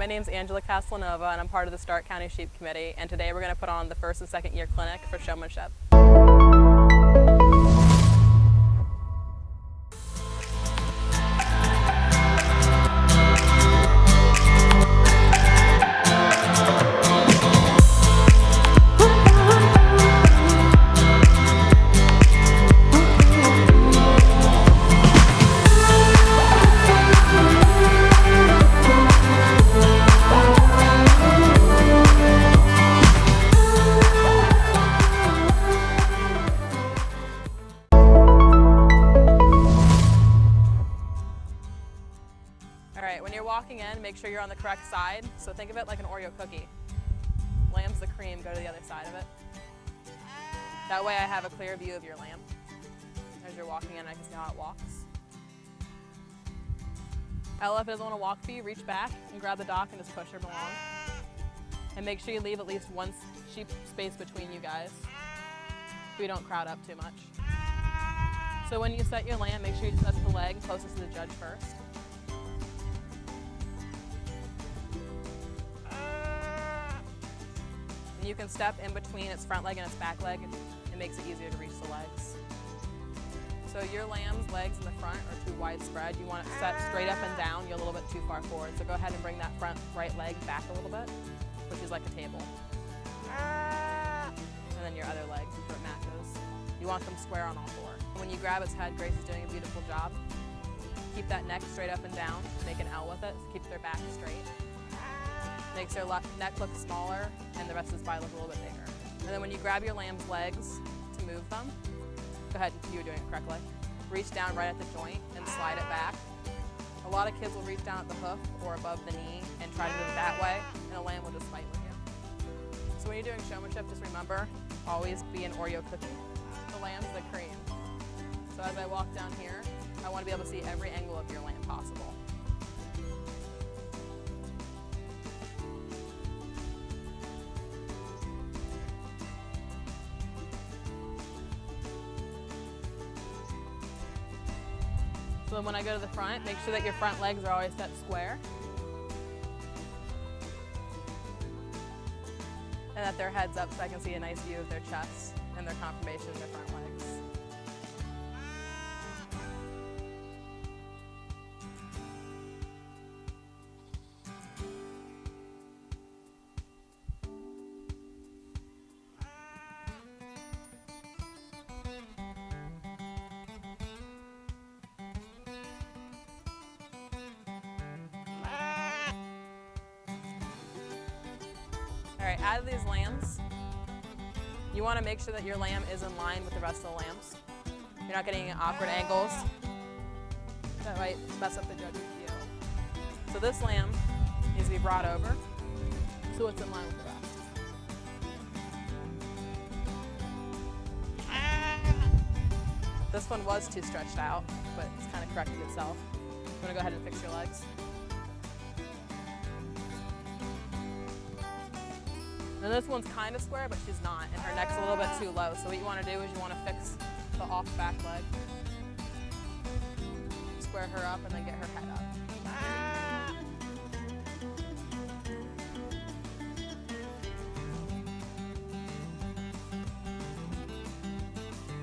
my name's Angela Castellanova and I'm part of the Stark County Sheep Committee, and today we're going to put on the first and second year clinic for Showmanship. Alright, when you're walking in, make sure you're on the correct side. So think of it like an Oreo cookie. Lamb's the cream, go to the other side of it. That way I have a clear view of your lamb. As you're walking in, I can see how it walks. Ella, if it doesn't want to walk for you, reach back and grab the dock and just push her along. And make sure you leave at least one sheep space between you guys, so you don't crowd up too much. So when you set your lamb, make sure you set the leg closest to the judge first. And you can step in between its front leg and its back leg. It makes it easier to reach the legs. So your lamb's legs in the front are too widespread. You want it set straight up and down. You're a little bit too far forward. So go ahead and bring that front right leg back a little bit, which is like a table. And then your other leg, so it matches. You want them square on all four. When you grab its head, Grace is doing a beautiful job. Keep that neck straight up and down. Make an L with it. So keep their back straight. Makes their neck look smaller and the rest of his body look a little bit bigger. And then when you grab your lamb's legs to move them, go ahead, you were doing it correctly. Reach down right at the joint and slide it back. A lot of kids will reach down at the hoof or above the knee and try to move it that way, and the lamb will just fight with you. So when you're doing showmanship, just remember, always be an Oreo cookie. The lamb's the cream. So as I walk down here, I want to be able to see every angle of your lamb possible. So when I go to the front, make sure that your front legs are always set square. And that their head's up so I can see a nice view of their chests and their conformation of their front legs. All right, out of these lambs, you want to make sure that your lamb is in line with the rest of the lambs. You're not getting awkward angles. That might mess up the judge's view. So this lamb needs to be brought over so it's in line with the rest. This one was too stretched out, but it's kind of corrected itself. You want to go ahead and fix your legs? And this one's kind of square, but she's not, and her neck's a little bit too low. So what you want to do is you want to fix the off back leg, square her up, and then get her head up.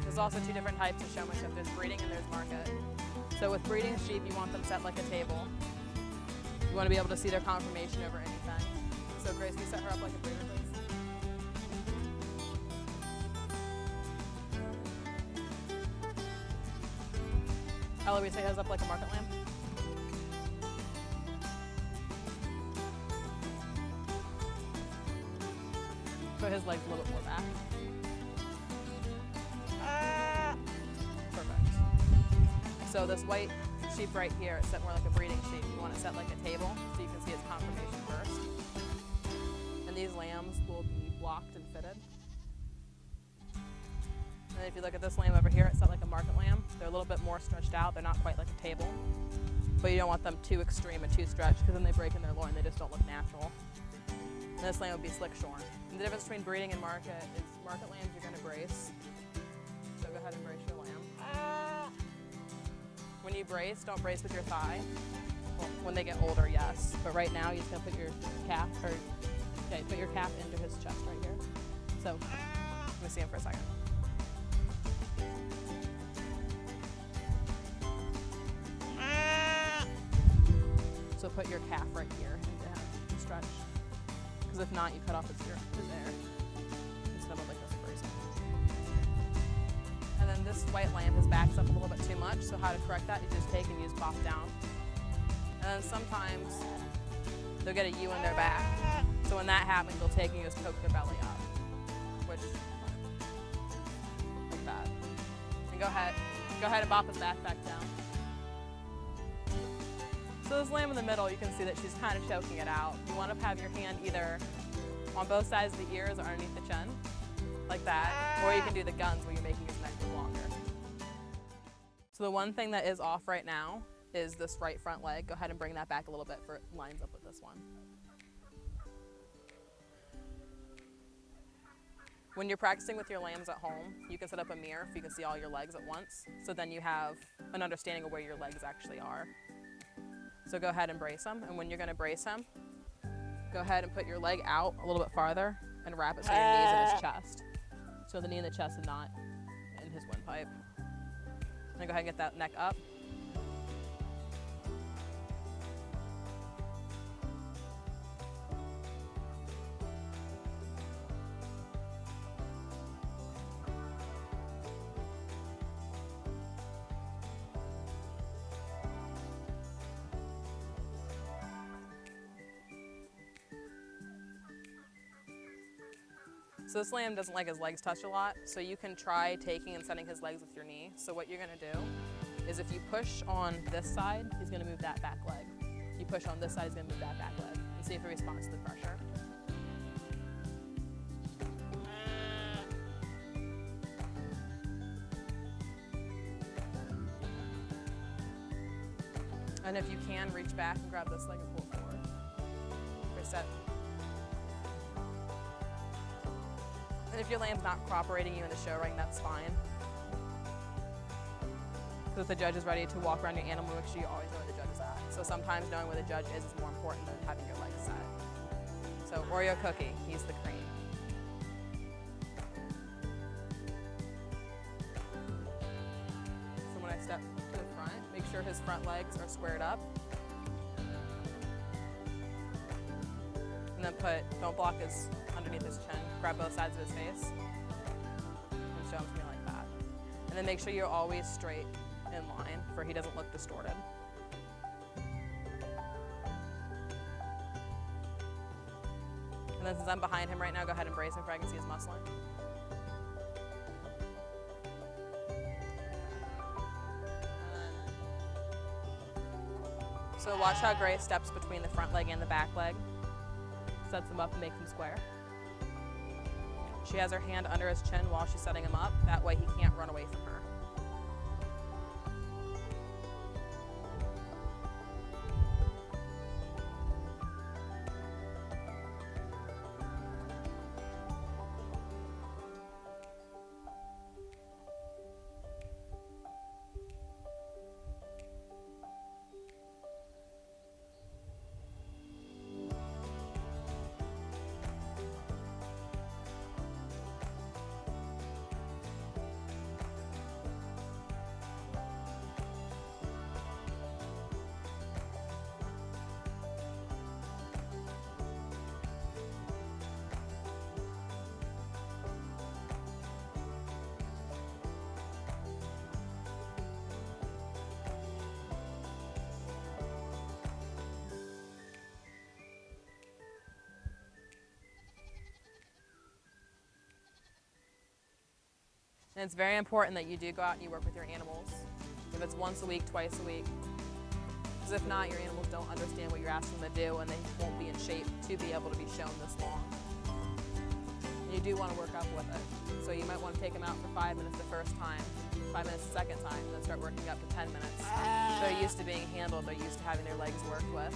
There's also two different types of showmanship. There's breeding and there's market. So with breeding sheep, you want them set like a table. You want to be able to see their conformation over anything. So Grace, can you set her up like a breeder, please? Ella, we say heads up like a market lamb. Put his legs a little bit more back. Perfect. So this white sheep right here is set more like a breeding sheep. You want it set like a table so you can see its conformation first. And these lambs will be blocked and fitted. And if you look at this lamb over here, it's set like a market lamb. They're a little bit more stretched out. They're not quite like a table. But you don't want them too extreme and too stretched because then they break in their loin. They just don't look natural. And this lamb would be slick shorn. And the difference between breeding and market is market lambs you're going to brace. So go ahead and brace your lamb. When you brace, don't brace with your thigh. Well, when they get older, yes. But right now, you're just gonna put your calf, put your calf into his chest right here. So, let me see him for a second. So put your calf right here into him and stretch. Because if not, you cut off his air instead of like this bracing. And then this white lamb, his back's up a little bit too much. So how to correct that? You just take and use pop down. And then sometimes they'll get a U in their back. So when that happens, they'll take and just poke their belly up, which like that. And go ahead and bop his back down. So this lamb in the middle, you can see that she's kind of choking it out. You want to have your hand either on both sides of the ears or underneath the chin, like that, or you can do the guns where you're making his neck longer. So the one thing that is off right now is this right front leg. Go ahead and bring that back a little bit for it lines up with this one. When you're practicing with your lambs at home, you can set up a mirror so you can see all your legs at once. So then you have an understanding of where your legs actually are. So go ahead and brace him, and when you're gonna brace him, go ahead and put your leg out a little bit farther and wrap it so your knee's in his chest. So the knee in the chest is not in his windpipe. And go ahead and get that neck up. So this lamb doesn't like his legs touch a lot, so you can try taking and setting his legs with your knee. So what you're gonna do is if you push on this side, he's gonna move that back leg. You push on this side, he's gonna move that back leg, and see if he responds to the pressure. And if you can, reach back and grab this leg and pull it forward. Reset. And if your lamb's not cooperating you in the show ring, that's fine. Because if the judge is ready to walk around your animal, make sure you always know where the judge is at. So sometimes knowing where the judge is more important than having your legs set. So Oreo cookie, he's the cream. So when I step to the front, make sure his front legs are squared up. And then don't block his underneath his chin. Grab both sides of his face and show him to me like that. And then make sure you're always straight in line for he doesn't look distorted. And then since I'm behind him right now, go ahead and brace him so I can see his muscling. So watch how Grace steps between the front leg and the back leg. Sets him up and makes him square. She has her hand under his chin while she's setting him up. That way he can't run away from her. And it's very important that you do go out and you work with your animals. If it's once a week, twice a week. Because if not, your animals don't understand what you're asking them to do and they won't be in shape to be able to be shown this long. And you do want to work up with it. So you might want to take them out for 5 minutes the first time, 5 minutes the second time, and then start working up to 10 minutes. They're used to being handled, they're used to having their legs worked with,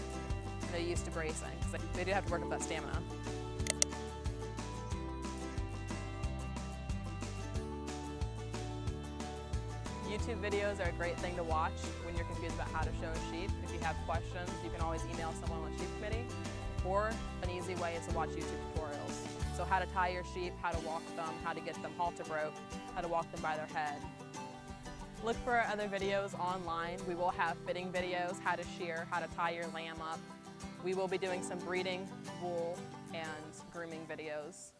and they're used to bracing. So they do have to work up that stamina. You YouTube videos are a great thing to watch when you're confused about how to show a sheep. If you have questions, you can always email someone on the sheep committee, or an easy way is to watch YouTube tutorials. So how to tie your sheep, how to walk them, how to get them halter broke, how to walk them by their head. Look for our other videos online. We will have fitting videos, how to shear, how to tie your lamb up. We will be doing some breeding, wool, and grooming videos.